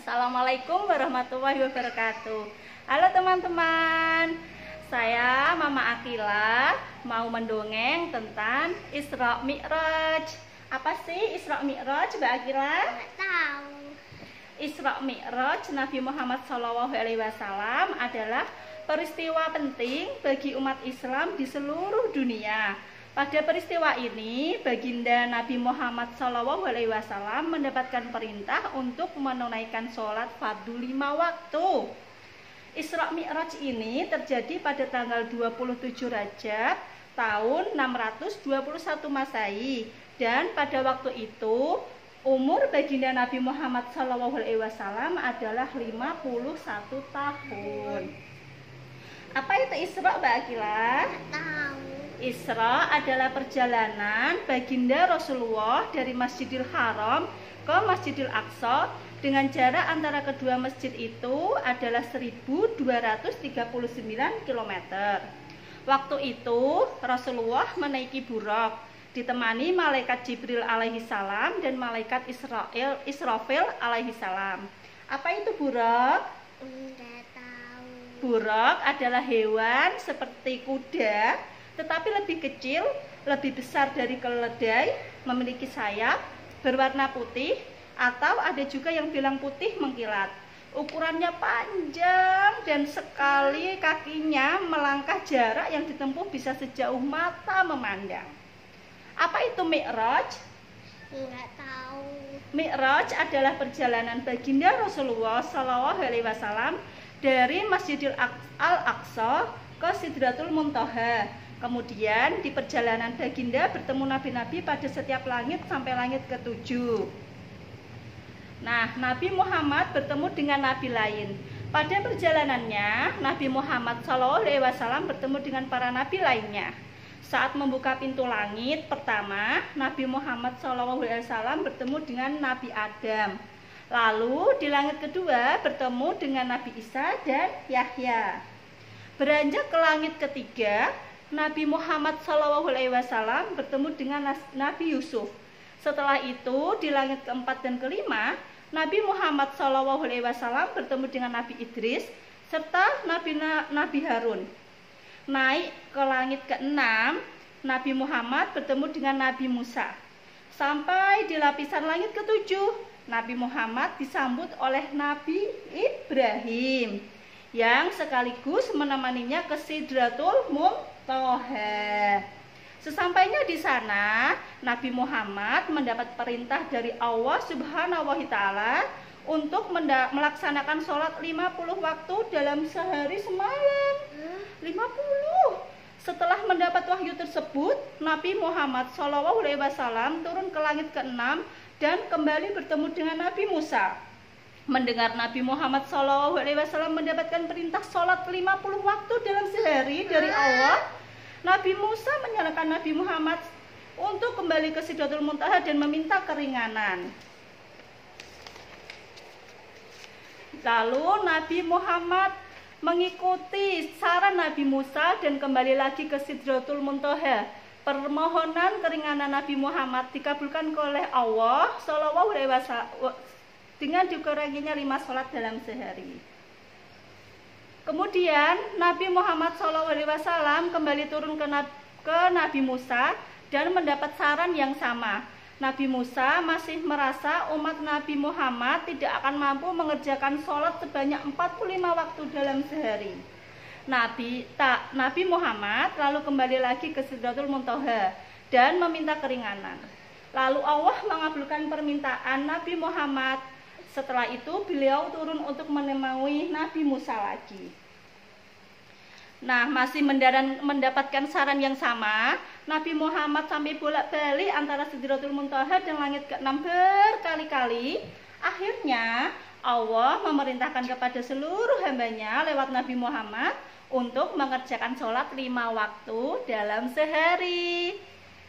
Assalamualaikum warahmatullahi wabarakatuh. Halo teman-teman, saya Mama Akila mau mendongeng tentang Isra Mi'raj. Apa sih Isra Mi'raj, Mbak Akila? Nggak tahu. Isra Mi'raj Nabi Muhammad SAW adalah peristiwa penting bagi umat Islam di seluruh dunia. Pada peristiwa ini, baginda Nabi Muhammad SAW mendapatkan perintah untuk menunaikan sholat fardu 5 waktu. Isra Mi'raj ini terjadi pada tanggal 27 Rajab tahun 621 Masehi, dan pada waktu itu umur baginda Nabi Muhammad SAW adalah 51 tahun. Apa itu Isra, Mbak Akila? Tahu. Isra adalah perjalanan baginda Rasulullah dari Masjidil Haram ke Masjidil Aqsa dengan jarak antara kedua masjid itu adalah 1239 km. Waktu itu Rasulullah menaiki Buraq, ditemani malaikat Jibril alaihi salam dan malaikat Israfil alaihi salam. Apa itu Buraq? Nggak tahu. Buraq adalah hewan seperti kuda, tetapi lebih kecil, lebih besar dari keledai, memiliki sayap, berwarna putih, atau ada juga yang bilang putih mengkilat. Ukurannya panjang dan sekali kakinya melangkah jarak yang ditempuh bisa sejauh mata memandang. Apa itu Mi'raj? Nggak tahu. Mi'raj adalah perjalanan baginda Rasulullah SAW dari Masjidil Al-Aqsa ke Sidratul Muntaha. Kemudian di perjalanan baginda bertemu nabi-nabi pada setiap langit sampai langit ke-7. Nah, Nabi Muhammad bertemu dengan nabi lain. Pada perjalanannya, Nabi Muhammad SAW bertemu dengan para nabi lainnya. Saat membuka pintu langit pertama, Nabi Muhammad SAW bertemu dengan Nabi Adam. Lalu di langit kedua bertemu dengan Nabi Isa dan Yahya. Beranjak ke langit ketiga, Nabi Muhammad SAW bertemu dengan Nabi Yusuf. Setelah itu di langit keempat dan kelima, Nabi Muhammad SAW bertemu dengan Nabi Idris serta Nabi Harun. Naik ke langit keenam, Nabi Muhammad bertemu dengan Nabi Musa. Sampai di lapisan langit ketujuh, Nabi Muhammad disambut oleh Nabi Ibrahim yang sekaligus menemaninya ke Sidratul Muntaha. Sesampainya di sana, Nabi Muhammad mendapat perintah dari Allah Subhanahu wa Ta'ala untuk melaksanakan sholat 50 waktu dalam sehari semalam. 50. Setelah mendapat wahyu tersebut, Nabi Muhammad SAW turun ke langit ke-6 dan kembali bertemu dengan Nabi Musa. Mendengar Nabi Muhammad SAW mendapatkan perintah sholat 50 waktu dalam sehari dari Allah, Nabi Musa menyarankan Nabi Muhammad untuk kembali ke Sidratul Muntaha dan meminta keringanan. Lalu Nabi Muhammad mengikuti saran Nabi Musa dan kembali lagi ke Sidratul Muntaha. Permohonan keringanan Nabi Muhammad dikabulkan oleh Allah dengan dikuranginya 5 sholat dalam sehari. Kemudian Nabi Muhammad SAW kembali turun ke Nabi Musa dan mendapat saran yang sama. Nabi Musa masih merasa umat Nabi Muhammad tidak akan mampu mengerjakan sholat sebanyak 45 waktu dalam sehari. Nabi Muhammad lalu kembali lagi ke Sidratul Muntaha dan meminta keringanan. Lalu Allah mengabulkan permintaan Nabi Muhammad. Setelah itu beliau turun untuk menemui Nabi Musa lagi. Nah, masih mendapatkan saran yang sama, Nabi Muhammad sampai bolak-balik antara Sidratul Muntaha dan langit ke-6 berkali-kali. Akhirnya Allah memerintahkan kepada seluruh hambanya lewat Nabi Muhammad untuk mengerjakan sholat 5 waktu dalam sehari.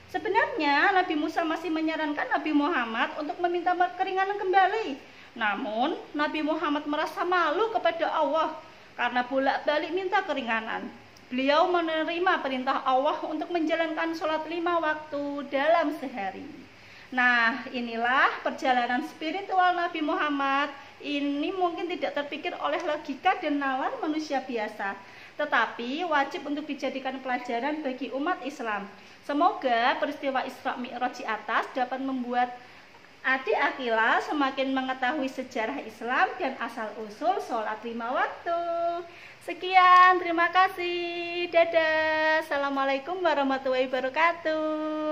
Sebenarnya Nabi Musa masih menyarankan Nabi Muhammad untuk meminta keringanan kembali. Namun Nabi Muhammad merasa malu kepada Allah karena bolak-balik minta keringanan. Beliau menerima perintah Allah untuk menjalankan sholat 5 waktu dalam sehari. Nah, inilah perjalanan spiritual Nabi Muhammad Ini mungkin tidak terpikir oleh logika dan nalar manusia biasa, tetapi wajib untuk dijadikan pelajaran bagi umat Islam. Semoga peristiwa Isra Mi'raj di atas dapat membuat adik Akila semakin mengetahui sejarah Islam dan asal-usul sholat 5 waktu. Sekian, terima kasih. Dadah. Assalamualaikum warahmatullahi wabarakatuh.